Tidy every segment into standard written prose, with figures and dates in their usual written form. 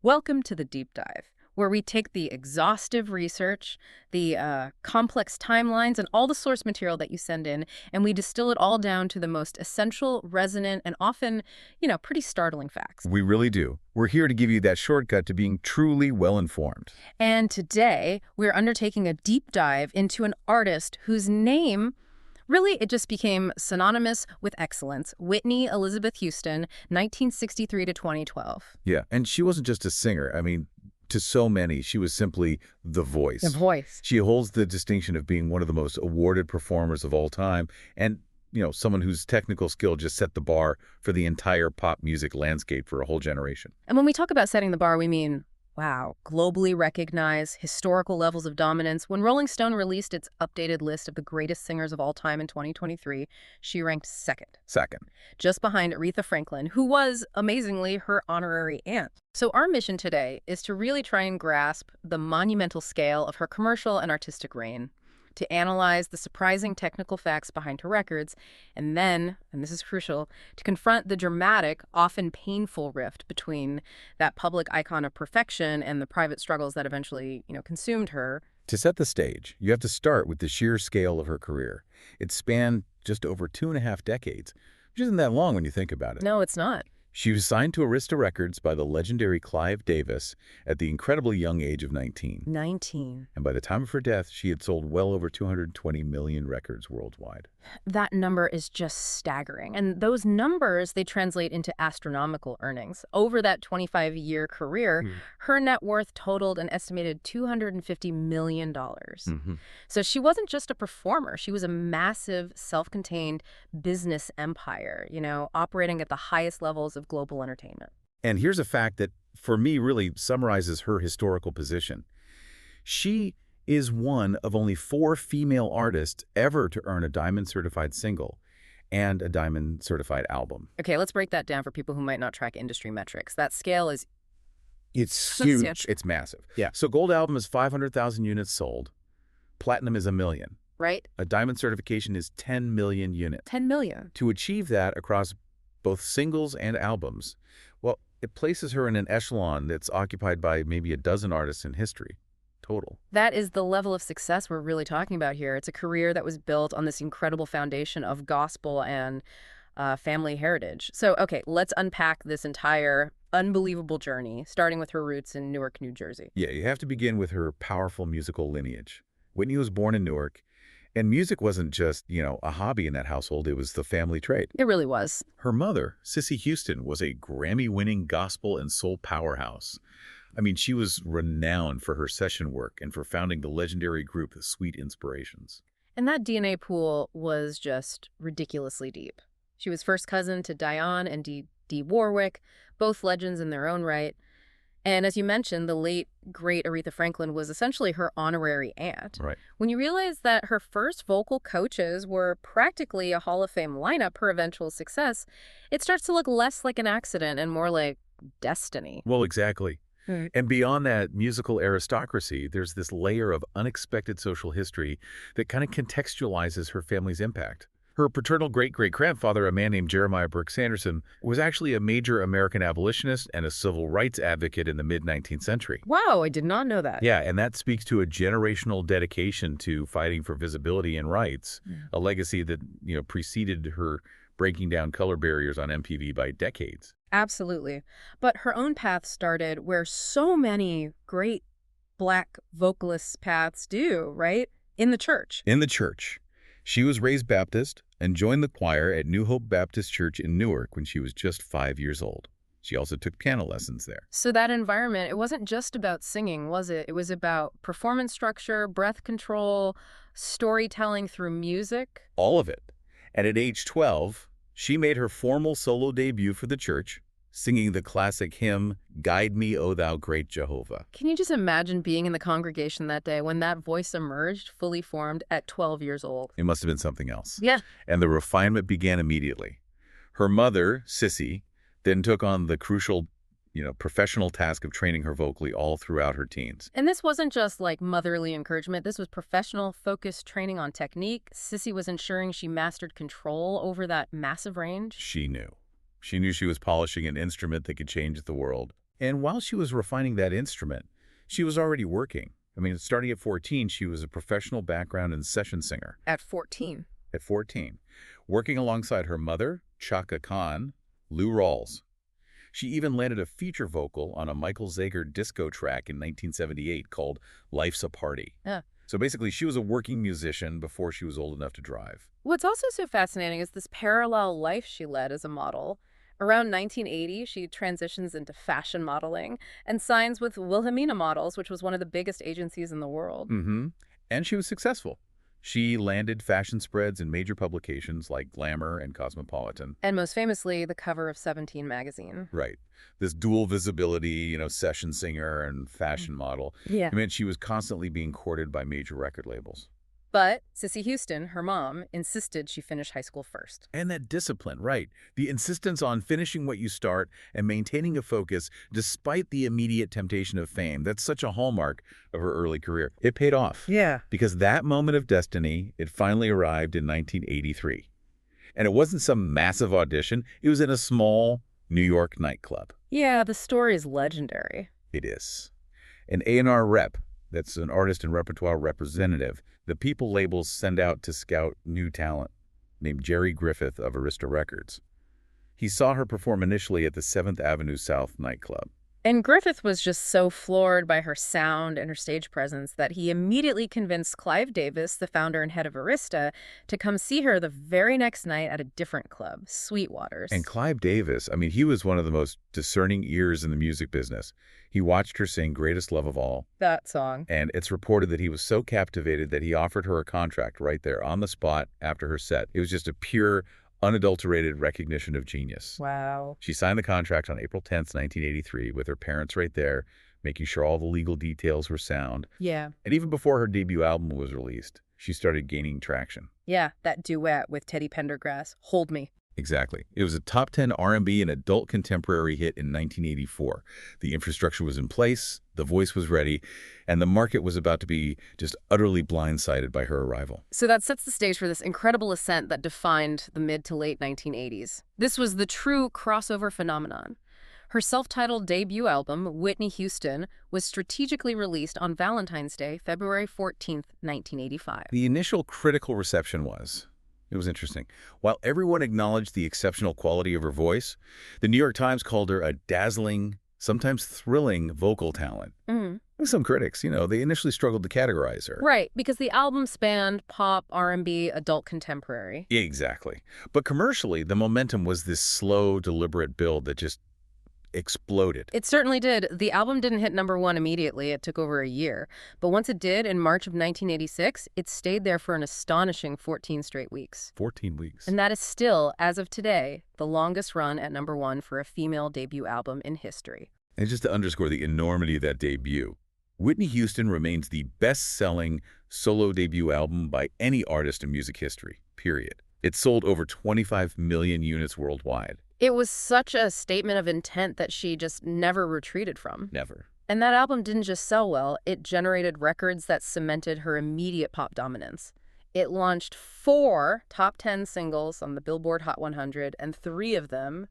Welcome to the Deep Dive, where we take the exhaustive research, the complex timelines, and all the source material that you send in, and we distill it all down to the most essential, resonant, and often, pretty startling facts. We really do. We're here to give you that shortcut to being truly well-informed. And today, we're undertaking a deep dive into an artist whose name really, it just became synonymous with excellence. Whitney Elizabeth Houston, 1963 to 2012. Yeah, and she wasn't just a singer. To so many, she was simply the voice. The voice. She holds the distinction of being one of the most awarded performers of all time and, someone whose technical skill just set the bar for the entire pop music landscape for a whole generation. And when we talk about setting the bar, we mean, wow, globally recognized, historical levels of dominance. When Rolling Stone released its updated list of the greatest singers of all time in 2023, she ranked second. Just behind Aretha Franklin, who was, amazingly, her honorary aunt. So our mission today is to really try and grasp the monumental scale of her commercial and artistic reign, to analyze the surprising technical facts behind her records, and then, and this is crucial, to confront the dramatic, often painful rift between that public icon of perfection and the private struggles that eventually, consumed her. To set the stage, you have to start with the sheer scale of her career. It spanned just over 2.5 decades, which isn't that long when you think about it. No, it's not. She was signed to Arista Records by the legendary Clive Davis at the incredibly young age of 19. 19. And by the time of her death, she had sold well over 220 million records worldwide. That number is just staggering. And those numbers, they translate into astronomical earnings. Over that 25-year career, her net worth totaled an estimated $250 million. So she wasn't just a performer. She was a massive, self-contained business empire, operating at the highest levels of global entertainment. And here's a fact that, for me, really summarizes her historical position. She is one of only 4 female artists ever to earn a diamond-certified single and a diamond-certified album. Okay, let's break that down for people who might not track industry metrics. That scale is... It's huge. It's massive. Yeah. So gold album is 500,000 units sold. Platinum is 1 million. Right. A diamond certification is 10 million units. 10 million. To achieve that across both singles and albums, well, it places her in an echelon that's occupied by maybe a dozen artists in history. Total. That is the level of success we're really talking about here. It's a career that was built on this incredible foundation of gospel and family heritage. So, okay, let's unpack this entire unbelievable journey, starting with her roots in Newark, New Jersey. Yeah, you have to begin with her powerful musical lineage. Whitney was born in Newark, and music wasn't just, a hobby in that household. It was the family trade. It really was. Her mother, Sissy Houston, was a Grammy-winning gospel and soul powerhouse. She was renowned for her session work and for founding the legendary group The Sweet Inspirations. And that DNA pool was just ridiculously deep. She was first cousin to Dionne and Dee Warwick, both legends in their own right. And as you mentioned, the late, great Aretha Franklin was essentially her honorary aunt. Right. When you realize that her first vocal coaches were practically a Hall of Fame lineup, her eventual success, it starts to look less like an accident and more like destiny. Well, exactly. And beyond that musical aristocracy, there's this layer of unexpected social history that kind of contextualizes her family's impact. Her paternal great-great-grandfather, a man named Jeremiah Brooks Anderson, was actually a major American abolitionist and a civil rights advocate in the mid-19th century. Wow, I did not know that. Yeah, and that speaks to a generational dedication to fighting for visibility and rights, a legacy that, preceded her breaking down color barriers on MTV by decades. Absolutely. But her own path started where so many great Black vocalists' paths do, right? In the church. In the church. She was raised Baptist and joined the choir at New Hope Baptist Church in Newark when she was just 5 years old. She also took piano lessons there. So that environment, it wasn't just about singing, was it? It was about performance structure, breath control, storytelling through music. All of it. And at age 12, she made her formal solo debut for the church, singing the classic hymn, "Guide Me, O Thou Great Jehovah." Can you just imagine being in the congregation that day when that voice emerged, fully formed, at 12 years old? It must have been something else. Yeah. And the refinement began immediately. Her mother, Sissy, then took on the crucial, professional task of training her vocally all throughout her teens. And this wasn't just like motherly encouragement. This was professional, focused training on technique. Sissy was ensuring she mastered control over that massive range. She knew. She knew she was polishing an instrument that could change the world. And while she was refining that instrument, she was already working. I mean, starting at 14, she was a professional background and session singer. At 14. At 14, working alongside her mother, Chaka Khan, Lou Rawls. She even landed a feature vocal on a Michael Zager disco track in 1978 called Life's a Party. Yeah. So basically, she was a working musician before she was old enough to drive. What's also so fascinating is this parallel life she led as a model. Around 1980, she transitions into fashion modeling and signs with Wilhelmina Models, which was one of the biggest agencies in the world. And she was successful. She landed fashion spreads in major publications like Glamour and Cosmopolitan. And most famously, the cover of 17 magazine. Right. This dual visibility, session singer and fashion model. Yeah. I mean, she was constantly being courted by major record labels. But Cissy Houston, her mom, insisted she finish high school first. And that discipline, right. The insistence on finishing what you start and maintaining a focus despite the immediate temptation of fame. That's such a hallmark of her early career. It paid off. Yeah. Because that moment of destiny, it finally arrived in 1983. And it wasn't some massive audition. It was in a small New York nightclub. Yeah, the story is legendary. It is. An A&R rep, that's an artist and repertoire representative, the people labels send out to scout new talent, named Jerry Griffith of Arista Records. He saw her perform initially at the 7th Avenue South nightclub. And Griffith was just so floored by her sound and her stage presence that he immediately convinced Clive Davis, the founder and head of Arista, to come see her the very next night at a different club, Sweetwater's. And Clive Davis, I mean, he was one of the most discerning ears in the music business. He watched her sing Greatest Love of All. That song. And it's reported that he was so captivated that he offered her a contract right there on the spot after her set. It was just a pure, unadulterated recognition of genius. Wow. She signed the contract on April 10th, 1983, with her parents right there, making sure all the legal details were sound. Yeah. And even before her debut album was released, she started gaining traction. Yeah, that duet with Teddy Pendergrass, Hold Me. Exactly. It was a top 10 R&B and adult contemporary hit in 1984. The infrastructure was in place, the voice was ready, and the market was about to be just utterly blindsided by her arrival. So that sets the stage for this incredible ascent that defined the mid to late 1980s. This was the true crossover phenomenon. Her self-titled debut album, Whitney Houston, was strategically released on Valentine's Day, February 14th, 1985. The initial critical reception was... It was interesting. While everyone acknowledged the exceptional quality of her voice, the New York Times called her a dazzling, sometimes thrilling vocal talent. Some critics, they initially struggled to categorize her. Right, because the album spanned pop, R&B, adult contemporary. Exactly. But commercially, the momentum was this slow, deliberate build that just exploded. It certainly did. The album didn't hit #1 immediately. It took over a year. But once it did, in March of 1986, it stayed there for an astonishing 14 straight weeks. 14 weeks. And that is still, as of today, the longest run at #1 for a female debut album in history. And just to underscore the enormity of that debut, Whitney Houston remains the best-selling solo debut album by any artist in music history, period. It sold over 25 million units worldwide. It was such a statement of intent that she just never retreated from. Never. And that album didn't just sell well, it generated records that cemented her immediate pop dominance. It launched 4 top 10 singles on the Billboard Hot 100, and 3 of them,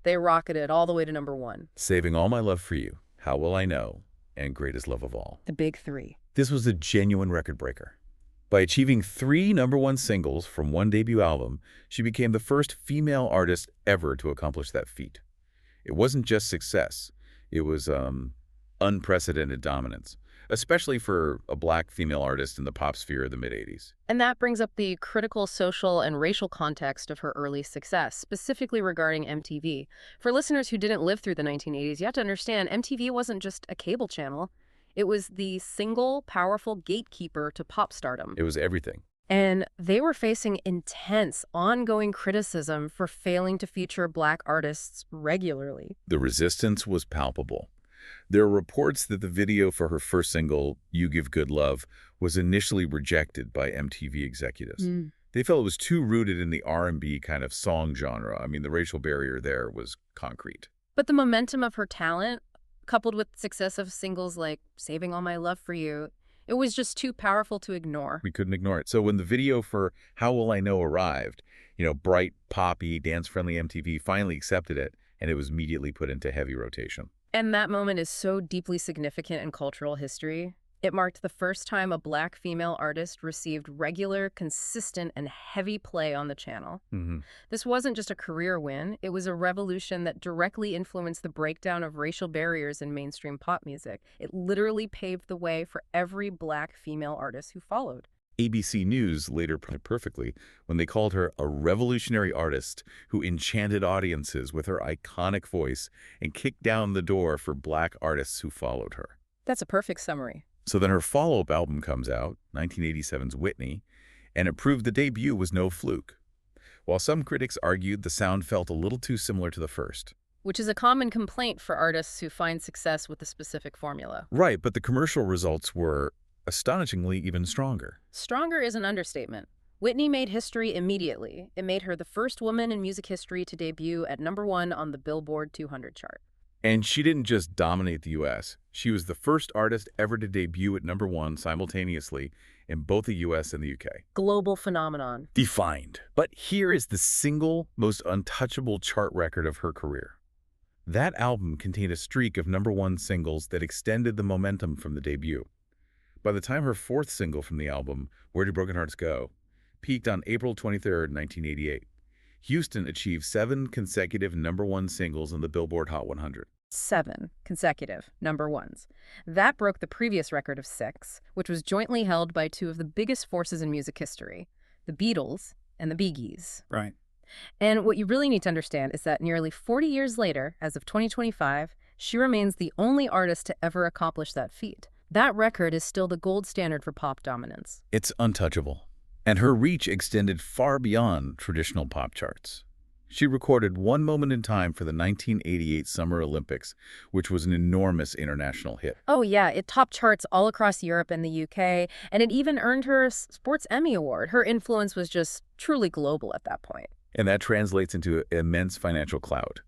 they rocketed all the way to #1. Saving All My Love for You, How Will I Know, and Greatest Love of All. The big 3. This was a genuine record breaker. By achieving 3 #1 singles from one debut album, she became the first female artist ever to accomplish that feat. It wasn't just success. It was unprecedented dominance, especially for a black female artist in the pop sphere of the mid-'80s. And that brings up the critical social and racial context of her early success, specifically regarding MTV. For listeners who didn't live through the 1980s, you have to understand MTV wasn't just a cable channel. It was the single, powerful gatekeeper to pop stardom. It was everything. And they were facing intense, ongoing criticism for failing to feature black artists regularly. The resistance was palpable. There are reports that the video for her first single, You Give Good Love, was initially rejected by MTV executives. They felt it was too rooted in the R&B kind of song genre. I mean, the racial barrier there was concrete. But the momentum of her talent, coupled with success of singles like Saving All My Love for You, it was just too powerful to ignore. We couldn't ignore it. So when the video for How Will I Know arrived, bright, poppy, dance-friendly MTV finally accepted it, and it was immediately put into heavy rotation. And that moment is so deeply significant in cultural history. It marked the first time a Black female artist received regular, consistent, and heavy play on the channel. Hmm. This wasn't just a career win, it was a revolution that directly influenced the breakdown of racial barriers in mainstream pop music. It literally paved the way for every Black female artist who followed. ABC News later put it perfectly when they called her a revolutionary artist who enchanted audiences with her iconic voice and kicked down the door for Black artists who followed her. That's a perfect summary. So then her follow-up album comes out, 1987's Whitney, and it proved the debut was no fluke. While some critics argued the sound felt a little too similar to the first. Which is a common complaint for artists who find success with a specific formula. Right, but the commercial results were astonishingly even stronger. Stronger is an understatement. Whitney made history immediately. It made her the first woman in music history to debut at #1 on the Billboard 200 chart. And she didn't just dominate the U.S. She was the first artist ever to debut at #1 simultaneously in both the U.S. and the U.K. Global phenomenon. Defined. But here is the single most untouchable chart record of her career. That album contained a streak of #1 singles that extended the momentum from the debut. By the time her fourth single from the album, Where Do Broken Hearts Go?, peaked on April 23, 1988, Houston achieved 7 consecutive #1 singles in the Billboard Hot 100. 7 consecutive #1s. That broke the previous record of 6, which was jointly held by two of the biggest forces in music history, the Beatles and the Bee Gees. Right. And what you really need to understand is that nearly 40 years later, as of 2025, she remains the only artist to ever accomplish that feat. That record is still the gold standard for pop dominance. It's untouchable. And her reach extended far beyond traditional pop charts. She recorded One Moment in Time for the 1988 Summer Olympics, which was an enormous international hit. Oh yeah, it topped charts all across Europe and the UK, and it even earned her a Sports Emmy Award. Her influence was just truly global at that point. And that translates into immense financial clout.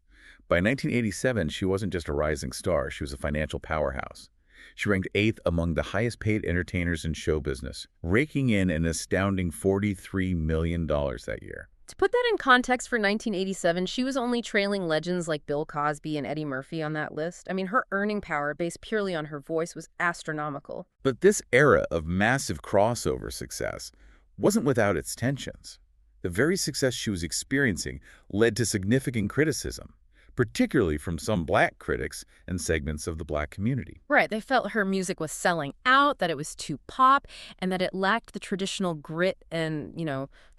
By 1987, she wasn't just a rising star, she was a financial powerhouse. She ranked 8th among the highest-paid entertainers in show business, raking in an astounding $43 million that year. To put that in context for 1987, she was only trailing legends like Bill Cosby and Eddie Murphy on that list. I mean, her earning power, based purely on her voice, was astronomical. But this era of massive crossover success wasn't without its tensions. The very success she was experiencing led to significant criticism, particularly from some Black critics and segments of the Black community. Right, they felt her music was selling out, that it was too pop, and that it lacked the traditional grit and,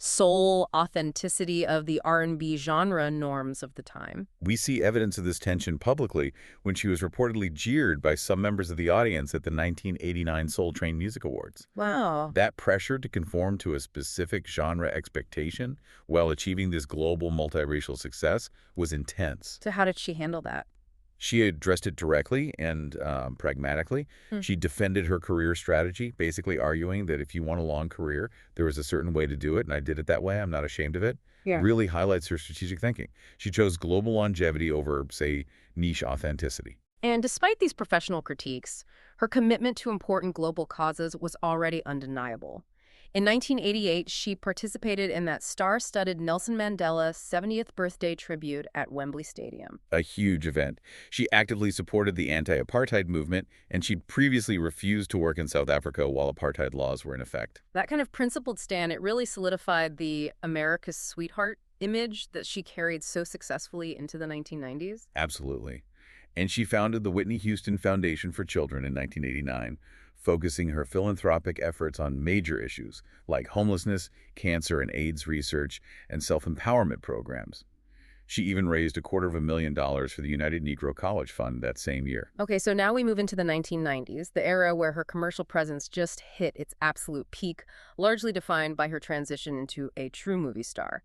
soul authenticity of the R&B genre norms of the time. We see evidence of this tension publicly when she was reportedly jeered by some members of the audience at the 1989 Soul Train Music Awards. Wow. That pressure to conform to a specific genre expectation while achieving this global multiracial success was intense. So how did she handle that? She addressed it directly and pragmatically. She defended her career strategy, basically arguing that if you want a long career, there was a certain way to do it, and I did it that way. I'm not ashamed of it. Yeah. Really highlights her strategic thinking. She chose global longevity over, say, niche authenticity. And despite these professional critiques, her commitment to important global causes was already undeniable. In 1988, she participated in that star-studded Nelson Mandela 70th birthday tribute at Wembley Stadium. A huge event. She actively supported the anti-apartheid movement, and she'd previously refused to work in South Africa while apartheid laws were in effect. That kind of principled stand, it really solidified the America's sweetheart image that she carried so successfully into the 1990s. Absolutely. And she founded the Whitney Houston Foundation for Children in 1989, focusing her philanthropic efforts on major issues like homelessness, cancer and AIDS research, and self-empowerment programs. She even raised $250,000 for the United Negro College Fund that same year. Okay, so now we move into the 1990s, the era where her commercial presence just hit its absolute peak, largely defined by her transition into a true movie star.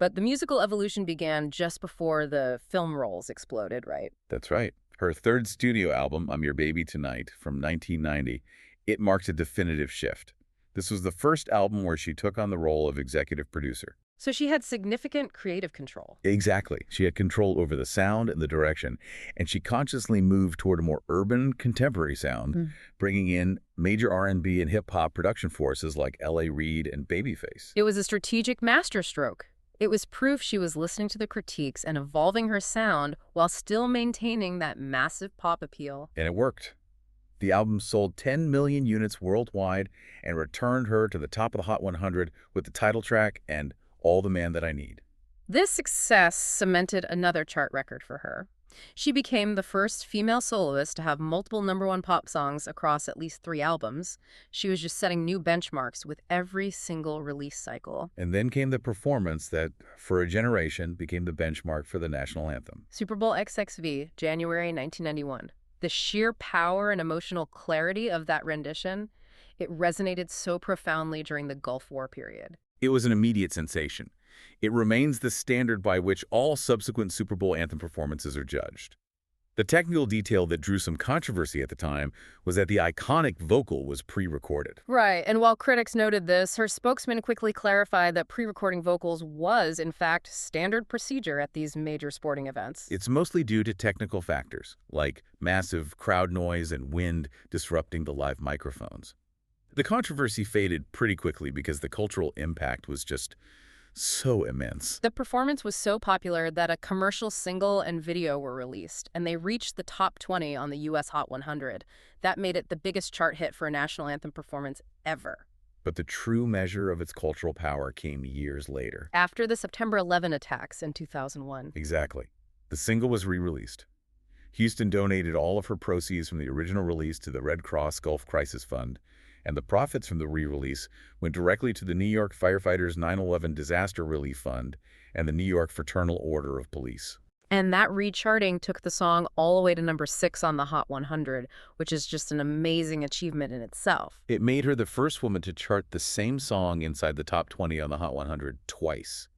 But the musical evolution began just before the film roles exploded, right? That's right. Her third studio album, I'm Your Baby Tonight, from 1990, it marked a definitive shift. This was the first album where she took on the role of executive producer. So she had significant creative control. Exactly. She had control over the sound and the direction, and she consciously moved toward a more urban, contemporary sound, bringing in major R&B and hip-hop production forces like L.A. Reid and Babyface. It was a strategic masterstroke. It was proof she was listening to the critiques and evolving her sound while still maintaining that massive pop appeal. And it worked. The album sold 10 million units worldwide and returned her to the top of the Hot 100 with the title track and All the Man That I Need. This success cemented another chart record for her. She became the first female soloist to have multiple #1 pop songs across at least 3 albums. She was just setting new benchmarks with every single release cycle. And then came the performance that, for a generation, became the benchmark for the national anthem. Super Bowl XXV, January 1991. The sheer power and emotional clarity of that rendition, it resonated so profoundly during the Gulf War period. It was an immediate sensation. It remains the standard by which all subsequent Super Bowl anthem performances are judged. The technical detail that drew some controversy at the time was that the iconic vocal was pre-recorded. Right, and while critics noted this, her spokesman quickly clarified that pre-recording vocals was, in fact, standard procedure at these major sporting events. It's mostly due to technical factors, like massive crowd noise and wind disrupting the live microphones. The controversy faded pretty quickly because the cultural impact was just so immense. The performance was so popular that a commercial single and video were released, and they reached the top 20 on the U.S. Hot 100. That made it the biggest chart hit for a national anthem performance ever. But the true measure of its cultural power came years later. After the September 11 attacks in 2001. Exactly. The single was re-released. Houston donated all of her proceeds from the original release to the Red Cross Gulf Crisis Fund, and the profits from the re-release went directly to the New York Firefighters 9/11 Disaster Relief Fund and the New York Fraternal Order of Police. And that recharting took the song all the way to #6 on the Hot 100, which is just an amazing achievement in itself. It made her the first woman to chart the same song inside the top 20 on the Hot 100 twice.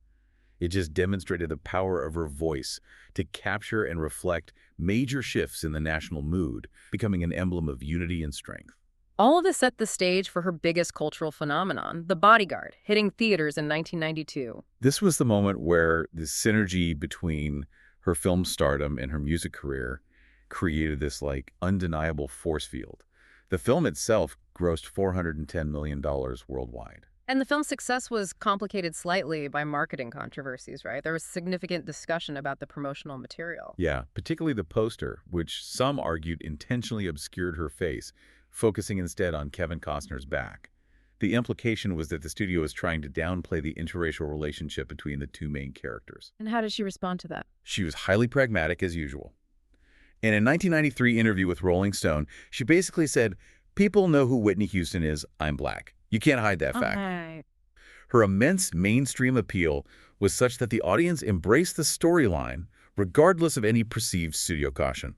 It just demonstrated the power of her voice to capture and reflect major shifts in the national mood, becoming an emblem of unity and strength. All of this set the stage for her biggest cultural phenomenon, The Bodyguard, hitting theaters in 1992. This was the moment where the synergy between her film stardom and her music career created this undeniable force field. The film itself grossed $410 million worldwide. And the film's success was complicated slightly by marketing controversies, right? There was significant discussion about the promotional material. Yeah, particularly the poster, which some argued intentionally obscured her face, focusing instead on Kevin Costner's back. The implication was that the studio was trying to downplay the interracial relationship between the two main characters. And how did she respond to that? She was highly pragmatic as usual. In a 1993 interview with Rolling Stone, she basically said, "People know who Whitney Houston is. I'm black. You can't hide that fact." Okay. Her immense mainstream appeal was such that the audience embraced the storyline, regardless of any perceived studio caution.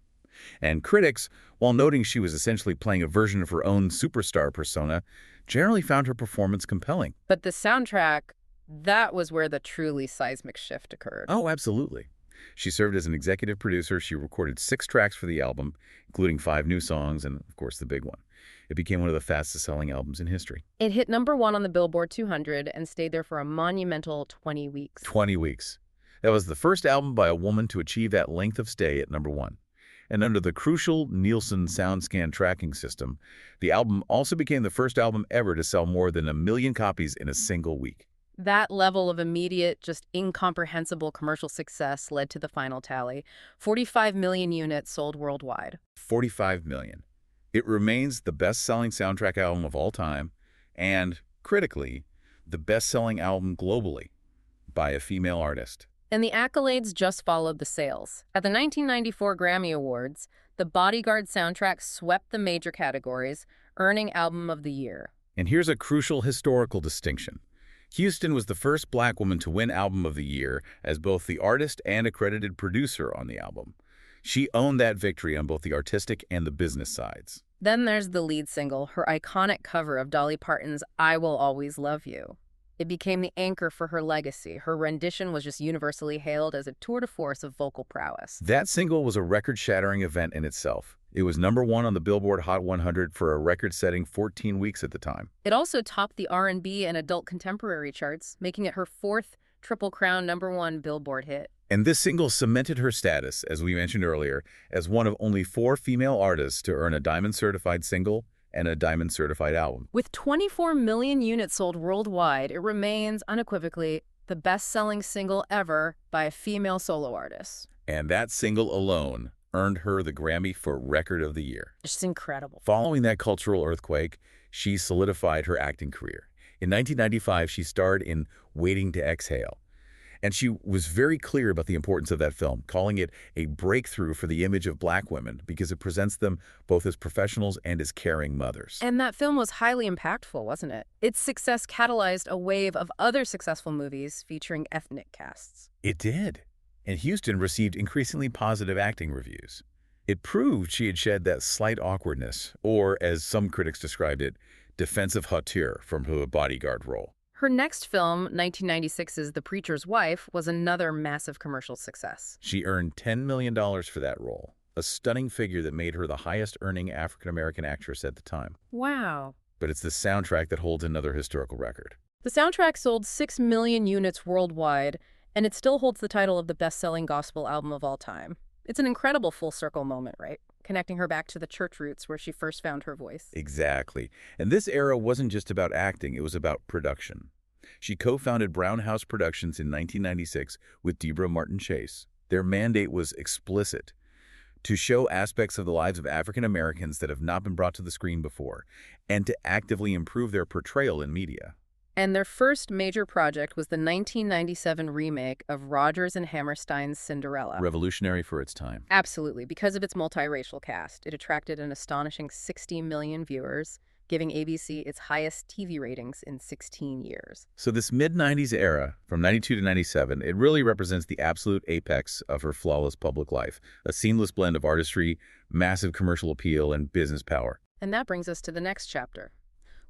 And critics, while noting she was essentially playing a version of her own superstar persona, generally found her performance compelling. But the soundtrack, that was where the truly seismic shift occurred. Oh, absolutely. She served as an executive producer. She recorded 6 tracks for the album, including 5 new songs and, of course, the big one. It became one of the fastest-selling albums in history. It hit #1 on the Billboard 200 and stayed there for a monumental 20 weeks. 20 weeks. That was the first album by a woman to achieve that length of stay at #1. And under the crucial Nielsen SoundScan tracking system, the album also became the first album ever to sell more than 1 million copies in a single week. That level of immediate, just incomprehensible commercial success led to the final tally. 45 million units sold worldwide. 45 million. It remains the best-selling soundtrack album of all time and, critically, the best-selling album globally by a female artist. And the accolades just followed the sales. At the 1994 Grammy Awards, the Bodyguard soundtrack swept the major categories, earning Album of the Year. And here's a crucial historical distinction. Houston was the first black woman to win Album of the Year as both the artist and accredited producer on the album. She owned that victory on both the artistic and the business sides. Then there's the lead single, her iconic cover of Dolly Parton's I Will Always Love You. It became the anchor for her legacy. Her rendition was just universally hailed as a tour de force of vocal prowess. That single was a record-shattering event in itself. It was #1 on the Billboard Hot 100 for a record-setting 14 weeks at the time. It also topped the R&B and adult contemporary charts, making it her 4th Triple Crown #1 Billboard hit. And this single cemented her status, as we mentioned earlier, as one of only 4 female artists to earn a Diamond-certified single and a Diamond-certified album. With 24 million units sold worldwide, it remains unequivocally the best-selling single ever by a female solo artist. And that single alone earned her the Grammy for Record of the Year. It's incredible. Following that cultural earthquake, she solidified her acting career. In 1995, she starred in Waiting to Exhale, and she was very clear about the importance of that film, calling it a breakthrough for the image of Black women because it presents them both as professionals and as caring mothers. And that film was highly impactful, wasn't it? Its success catalyzed a wave of other successful movies featuring ethnic casts. It did. And Houston received increasingly positive acting reviews. It proved she had shed that slight awkwardness, or, as some critics described it, defensive hauteur from her Bodyguard role. Her next film, 1996's The Preacher's Wife, was another massive commercial success. She earned $10 million for that role, a stunning figure that made her the highest-earning African-American actress at the time. Wow. But it's the soundtrack that holds another historical record. The soundtrack sold 6 million units worldwide, and it still holds the title of the best-selling gospel album of all time. It's an incredible full-circle moment, right? Connecting her back to the church roots where she first found her voice. Exactly. And this era wasn't just about acting, it was about production. She co-founded Brown House Productions in 1996 with Deborah Martin Chase. Their mandate was explicit: to show aspects of the lives of African Americans that have not been brought to the screen before, and to actively improve their portrayal in media. And their first major project was the 1997 remake of Rodgers and Hammerstein's Cinderella. Revolutionary for its time. Absolutely. Because of its multiracial cast, it attracted an astonishing 60 million viewers, giving ABC its highest TV ratings in 16 years. So this mid-90s era, from 92 to 97, it really represents the absolute apex of her flawless public life, a seamless blend of artistry, massive commercial appeal, and business power. And that brings us to the next chapter.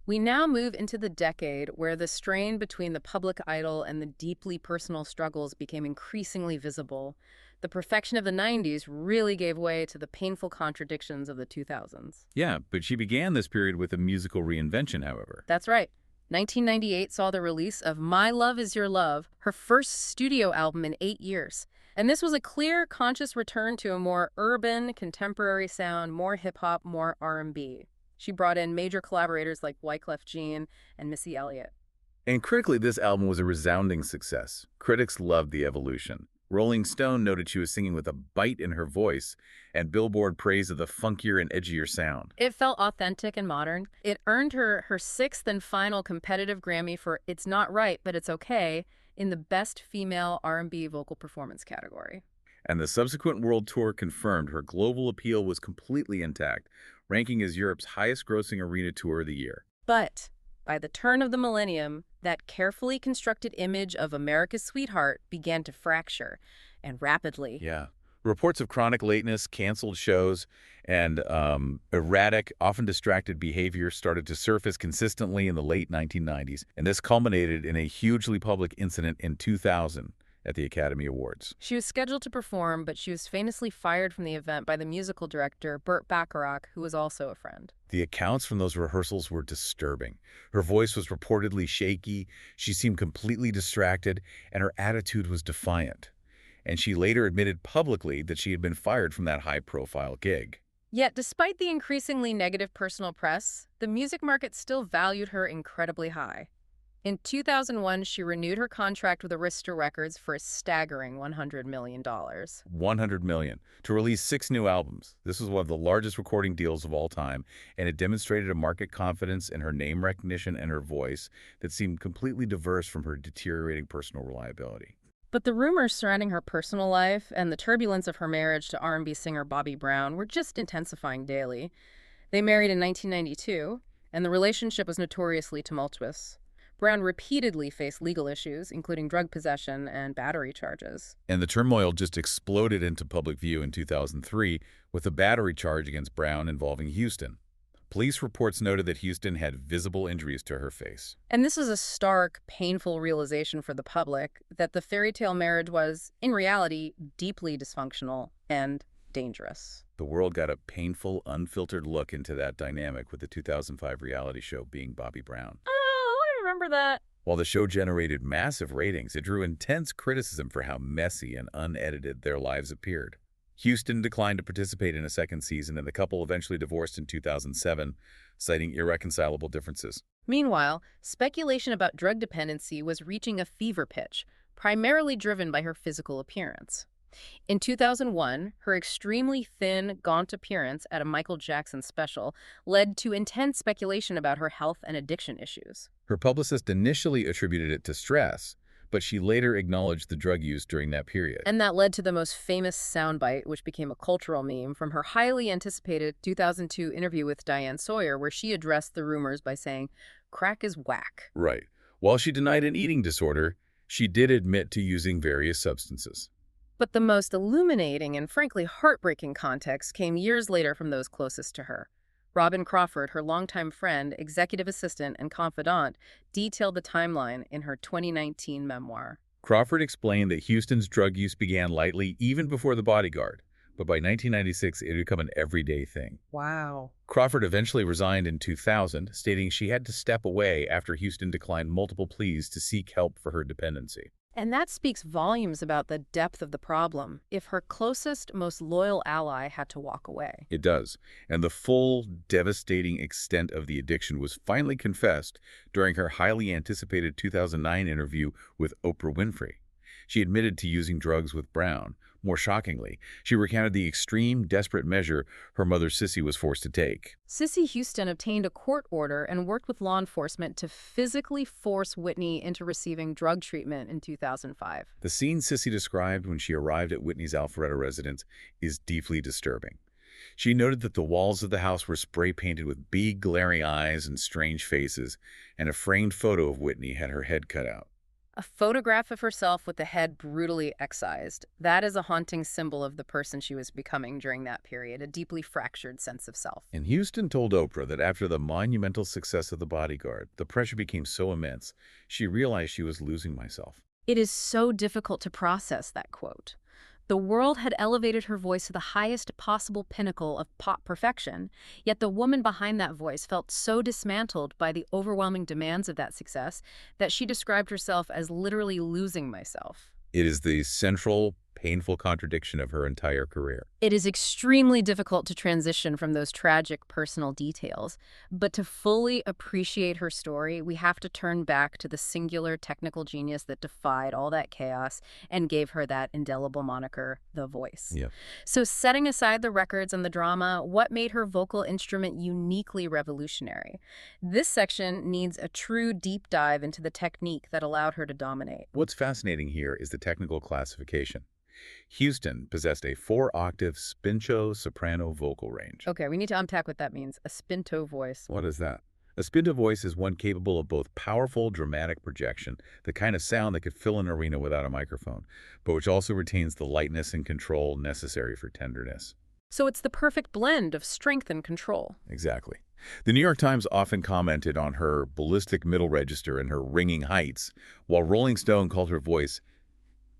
We now move into the decade where the strain between the public idol and the deeply personal struggles became increasingly visible. The perfection of the 90s really gave way to the painful contradictions of the 2000s. Yeah, but she began this period with a musical reinvention, however. That's right. 1998 saw the release of My Love Is Your Love, her first studio album in 8 years. And this was a clear, conscious return to a more urban, contemporary sound, more hip-hop, more R&B. She brought in major collaborators like Wyclef Jean and Missy Elliott. And critically, this album was a resounding success. Critics loved the evolution. Rolling Stone noted she was singing with a bite in her voice, and Billboard praised of the funkier and edgier sound. It felt authentic and modern. It earned her her 6th and final competitive Grammy for It's Not Right, But It's Okay in the Best Female R&B Vocal Performance category. And the subsequent world tour confirmed her global appeal was completely intact, ranking as Europe's highest-grossing arena tour of the year. But by the turn of the millennium, that carefully constructed image of America's sweetheart began to fracture, and rapidly. Yeah. Reports of chronic lateness, canceled shows, and erratic, often distracted behavior started to surface consistently in the late 1990s, and this culminated in a hugely public incident in 2000 at the Academy Awards. She was scheduled to perform, but she was famously fired from the event by the musical director, Burt Bacharach, who was also a friend. The accounts from those rehearsals were disturbing. Her voice was reportedly shaky, she seemed completely distracted, and her attitude was defiant. And she later admitted publicly that she had been fired from that high-profile gig. Yet, despite the increasingly negative personal press, the music market still valued her incredibly high. In 2001, she renewed her contract with Arista Records for a staggering $100 million. $100 million to release 6 new albums. This was one of the largest recording deals of all time, and it demonstrated a market confidence in her name recognition and her voice that seemed completely diverse from her deteriorating personal reliability. But the rumors surrounding her personal life and the turbulence of her marriage to R&B singer Bobby Brown were just intensifying daily. They married in 1992, and the relationship was notoriously tumultuous. Brown repeatedly faced legal issues, including drug possession and battery charges. And the turmoil just exploded into public view in 2003 with a battery charge against Brown involving Houston. Police reports noted that Houston had visible injuries to her face. And this is a stark, painful realization for the public that the fairy tale marriage was, in reality, deeply dysfunctional and dangerous. The world got a painful, unfiltered look into that dynamic with the 2005 reality show Being Bobby Brown. Remember that? While the show generated massive ratings, it drew intense criticism for how messy and unedited their lives appeared. Houston declined to participate in a second season, and the couple eventually divorced in 2007, citing irreconcilable differences. Meanwhile, speculation about drug dependency was reaching a fever pitch, primarily driven by her physical appearance. In 2001, her extremely thin, gaunt appearance at a Michael Jackson special led to intense speculation about her health and addiction issues. Her publicist initially attributed it to stress, but she later acknowledged the drug use during that period. And that led to the most famous soundbite, which became a cultural meme, from her highly anticipated 2002 interview with Diane Sawyer, where she addressed the rumors by saying, "Crack is whack." Right. While she denied an eating disorder, she did admit to using various substances. But the most illuminating and frankly heartbreaking context came years later from those closest to her. Robin Crawford, her longtime friend, executive assistant, and confidant, detailed the timeline in her 2019 memoir. Crawford explained that Houston's drug use began lightly even before the Bodyguard, but by 1996 it had become an everyday thing. Wow. Crawford eventually resigned in 2000, stating she had to step away after Houston declined multiple pleas to seek help for her dependency. And that speaks volumes about the depth of the problem, if her closest, most loyal ally had to walk away. It does, and the full, devastating extent of the addiction was finally confessed during her highly anticipated 2009 interview with Oprah Winfrey. She admitted to using drugs with Brown. More shockingly, she recounted the extreme, desperate measure her mother Cissy was forced to take. Cissy Houston obtained a court order and worked with law enforcement to physically force Whitney into receiving drug treatment in 2005. The scene Cissy described when she arrived at Whitney's Alpharetta residence is deeply disturbing. She noted that the walls of the house were spray-painted with big, glaring eyes and strange faces, and a framed photo of Whitney had her head cut out. A photograph of herself with the head brutally excised. That is a haunting symbol of the person she was becoming during that period, a deeply fractured sense of self. And Houston told Oprah that after the monumental success of The Bodyguard, the pressure became so immense, she realized she was losing myself. It is so difficult to process that quote. The world had elevated her voice to the highest possible pinnacle of pop perfection, yet the woman behind that voice felt so dismantled by the overwhelming demands of that success that she described herself as literally losing myself. It is the central, painful contradiction of her entire career. It is extremely difficult to transition from those tragic personal details, but to fully appreciate her story, we have to turn back to the singular technical genius that defied all that chaos and gave her that indelible moniker, The Voice. Yeah. So setting aside the records and the drama, what made her vocal instrument uniquely revolutionary? This section needs a true deep dive into the technique that allowed her to dominate. What's fascinating here is the technical classification. Houston possessed a 4-octave spinto soprano vocal range. Okay, we need to unpack what that means. A spinto voice. What is that? A spinto voice is one capable of both powerful dramatic projection, the kind of sound that could fill an arena without a microphone, but which also retains the lightness and control necessary for tenderness. So it's the perfect blend of strength and control. Exactly. The New York Times often commented on her ballistic middle register and her ringing heights, while Rolling Stone called her voice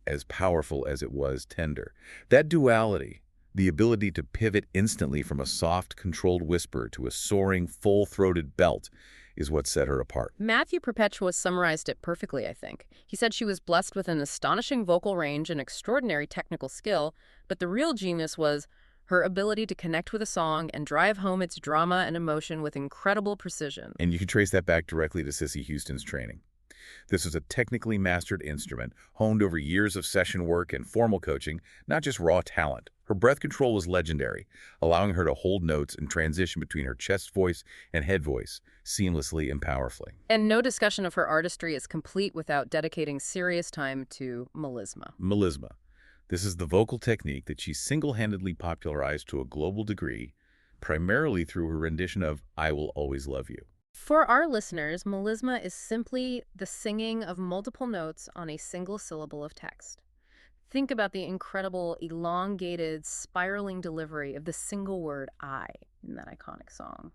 as powerful as it was tender. That duality, the ability to pivot instantly from a soft, controlled whisper to a soaring, full-throated belt, is what set her apart. Matthew Perpetua summarized it perfectly, I think. He said she was blessed with an astonishing vocal range and extraordinary technical skill, but the real genius was her ability to connect with a song and drive home its drama and emotion with incredible precision. And you can trace that back directly to Cissy Houston's training. This was a technically mastered instrument, honed over years of session work and formal coaching, not just raw talent. Her breath control was legendary, allowing her to hold notes and transition between her chest voice and head voice seamlessly and powerfully. And no discussion of her artistry is complete without dedicating serious time to melisma. Melisma. This is the vocal technique that she single-handedly popularized to a global degree, primarily through her rendition of I Will Always Love You. For our listeners, melisma is simply the singing of multiple notes on a single syllable of text. Think about the incredible, elongated, spiraling delivery of the single word I in that iconic song.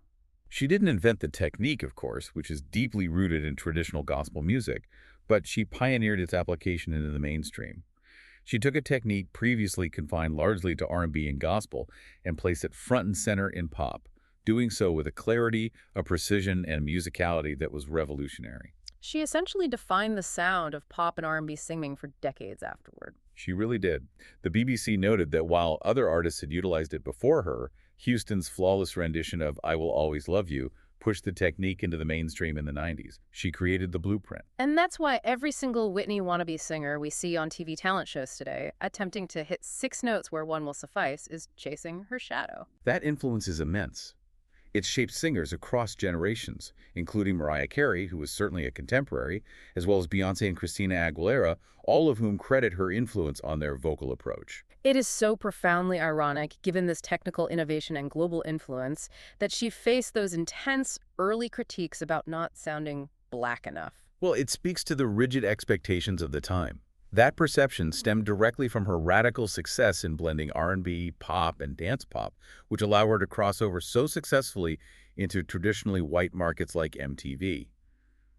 She didn't invent the technique, of course, which is deeply rooted in traditional gospel music, but she pioneered its application into the mainstream. She took a technique previously confined largely to R&B and gospel and placed it front and center in pop, doing so with a clarity, a precision, and a musicality that was revolutionary. She essentially defined the sound of pop and R&B singing for decades afterward. She really did. The BBC noted that while other artists had utilized it before her, Houston's flawless rendition of I Will Always Love You pushed the technique into the mainstream in the 90s. She created the blueprint. And that's why every single Whitney wannabe singer we see on TV talent shows today, attempting to hit 6 notes where one will suffice, is chasing her shadow. That influence is immense. It shaped singers across generations, including Mariah Carey, who was certainly a contemporary, as well as Beyoncé and Christina Aguilera, all of whom credit her influence on their vocal approach. It is so profoundly ironic, given this technical innovation and global influence, that she faced those intense early critiques about not sounding black enough. Well, it speaks to the rigid expectations of the time. That perception stemmed directly from her radical success in blending R&B, pop, and dance pop, which allowed her to cross over so successfully into traditionally white markets like MTV.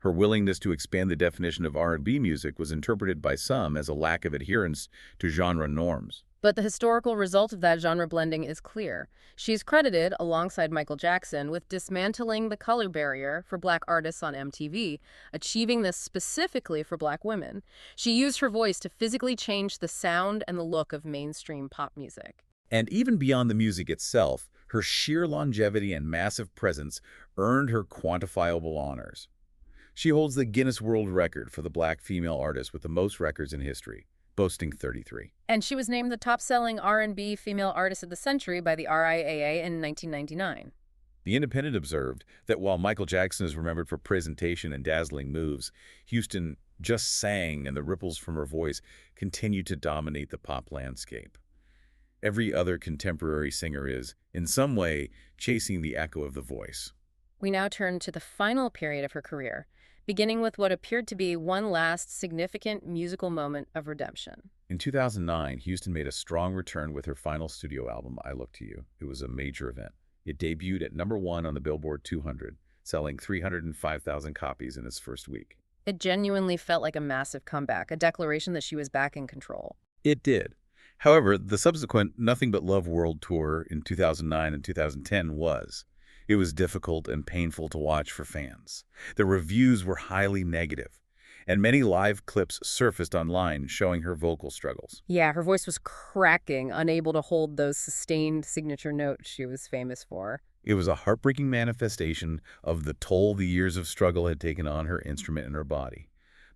Her willingness to expand the definition of R&B music was interpreted by some as a lack of adherence to genre norms. But the historical result of that genre blending is clear. She's credited, alongside Michael Jackson, with dismantling the color barrier for black artists on MTV, achieving this specifically for black women. She used her voice to physically change the sound and the look of mainstream pop music. And even beyond the music itself, her sheer longevity and massive presence earned her quantifiable honors. She holds the Guinness World Record for the black female artist with the most records in history, boasting 33. And she was named the top-selling R&B female artist of the century by the RIAA in 1999. The Independent observed that while Michael Jackson is remembered for presentation and dazzling moves, Houston just sang, and the ripples from her voice continued to dominate the pop landscape. Every other contemporary singer is, in some way, chasing the echo of the voice. We now turn to the final period of her career, beginning with what appeared to be one last significant musical moment of redemption. In 2009, Houston made a strong return with her final studio album, I Look to You. It was a major event. It debuted at #1 on the Billboard 200, selling 305,000 copies in its first week. It genuinely felt like a massive comeback, a declaration that she was back in control. It did. However, the subsequent Nothing But Love World Tour in 2009 and 2010 was. It was difficult and painful to watch for fans. The reviews were highly negative, and many live clips surfaced online showing her vocal struggles. Yeah, her voice was cracking, unable to hold those sustained signature notes she was famous for. It was a heartbreaking manifestation of the toll the years of struggle had taken on her instrument and her body.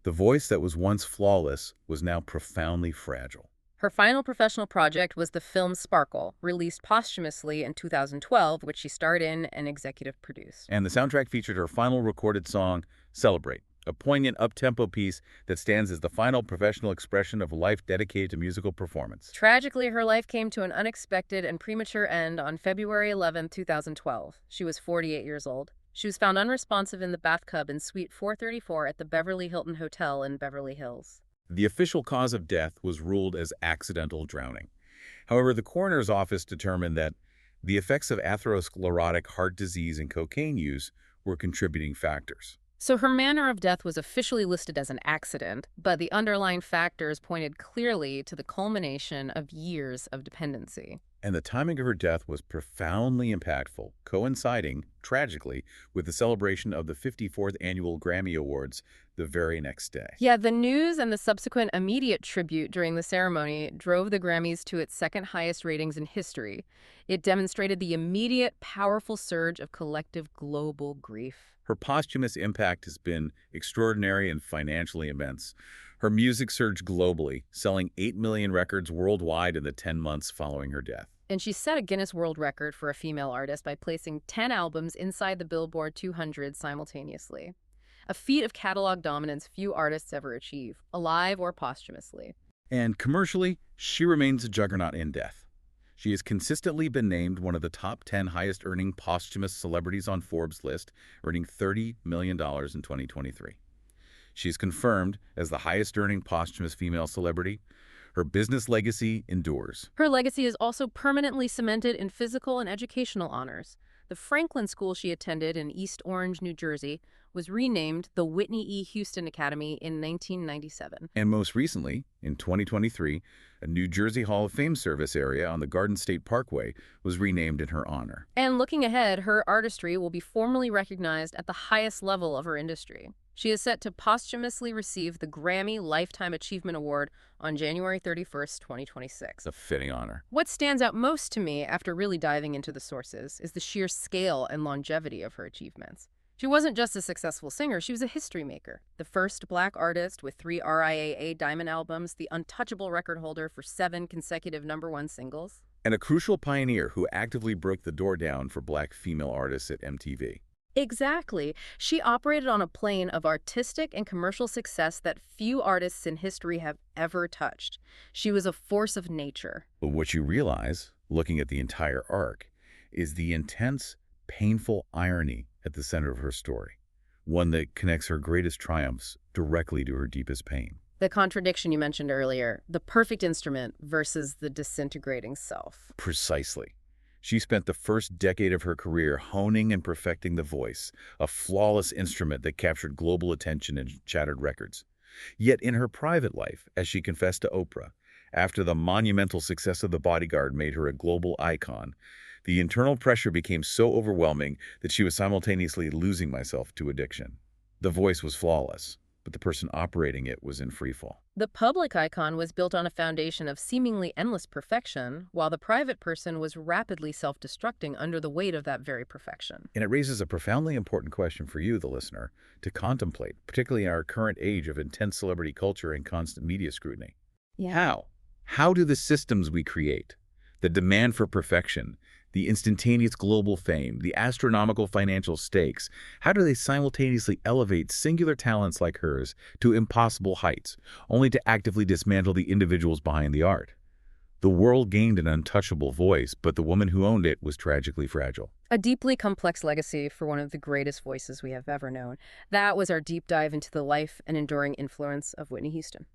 The voice that was once flawless was now profoundly fragile. Her final professional project was the film Sparkle, released posthumously in 2012, which she starred in and executive produced. And the soundtrack featured her final recorded song, Celebrate, a poignant up-tempo piece that stands as the final professional expression of a life dedicated to musical performance. Tragically, her life came to an unexpected and premature end on February 11, 2012. She was 48 years old. She was found unresponsive in the bathtub in Suite 434 at the Beverly Hilton Hotel in Beverly Hills. The official cause of death was ruled as accidental drowning. However, the coroner's office determined that the effects of atherosclerotic heart disease and cocaine use were contributing factors. So her manner of death was officially listed as an accident, but the underlying factors pointed clearly to the culmination of years of dependency. And the timing of her death was profoundly impactful, coinciding, tragically, with the celebration of the 54th Annual Grammy Awards the very next day. Yeah, the news and the subsequent immediate tribute during the ceremony drove the Grammys to its second highest ratings in history. It demonstrated the immediate, powerful surge of collective global grief. Her posthumous impact has been extraordinary and financially immense. Her music surged globally, selling 8 million records worldwide in the 10 months following her death. And she set a Guinness World Record for a female artist by placing 10 albums inside the Billboard 200 simultaneously. A feat of catalog dominance few artists ever achieve, alive or posthumously. And commercially, she remains a juggernaut in death. She has consistently been named one of the top 10 highest-earning posthumous celebrities on Forbes' list, earning $30 million in 2023. She is confirmed as the highest-earning posthumous female celebrity. Her business legacy endures. Her legacy is also permanently cemented in physical and educational honors. The Franklin School she attended in East Orange, New Jersey, was renamed the Whitney E. Houston Academy in 1997. And most recently, in 2023, a New Jersey Hall of Fame service area on the Garden State Parkway was renamed in her honor. And looking ahead, her artistry will be formally recognized at the highest level of her industry. She is set to posthumously receive the Grammy Lifetime Achievement Award on January 31st, 2026. It's a fitting honor. What stands out most to me after really diving into the sources is the sheer scale and longevity of her achievements. She wasn't just a successful singer, she was a history maker. The first Black artist with 3 RIAA Diamond albums, the untouchable record holder for 7 consecutive #1 singles. And a crucial pioneer who actively broke the door down for Black female artists at MTV. Exactly. She operated on a plane of artistic and commercial success that few artists in history have ever touched. She was a force of nature. But what you realize, looking at the entire arc, is the intense, painful irony at the center of her story, one that connects her greatest triumphs directly to her deepest pain. The contradiction you mentioned earlier, the perfect instrument versus the disintegrating self. Precisely. She spent the first decade of her career honing and perfecting the voice, a flawless instrument that captured global attention and shattered records. Yet in her private life, as she confessed to Oprah, after the monumental success of The Bodyguard made her a global icon, the internal pressure became so overwhelming that she was simultaneously losing myself to addiction. The voice was flawless, but the person operating it was in freefall. The public icon was built on a foundation of seemingly endless perfection, while the private person was rapidly self-destructing under the weight of that very perfection. And it raises a profoundly important question for you, the listener, to contemplate, particularly in our current age of intense celebrity culture and constant media scrutiny. Yeah. How? How do the systems we create, the demand for perfection, the instantaneous global fame, the astronomical financial stakes, how do they simultaneously elevate singular talents like hers to impossible heights, only to actively dismantle the individuals behind the art? The world gained an untouchable voice, but the woman who owned it was tragically fragile. A deeply complex legacy for one of the greatest voices we have ever known. That was our deep dive into the life and enduring influence of Whitney Houston.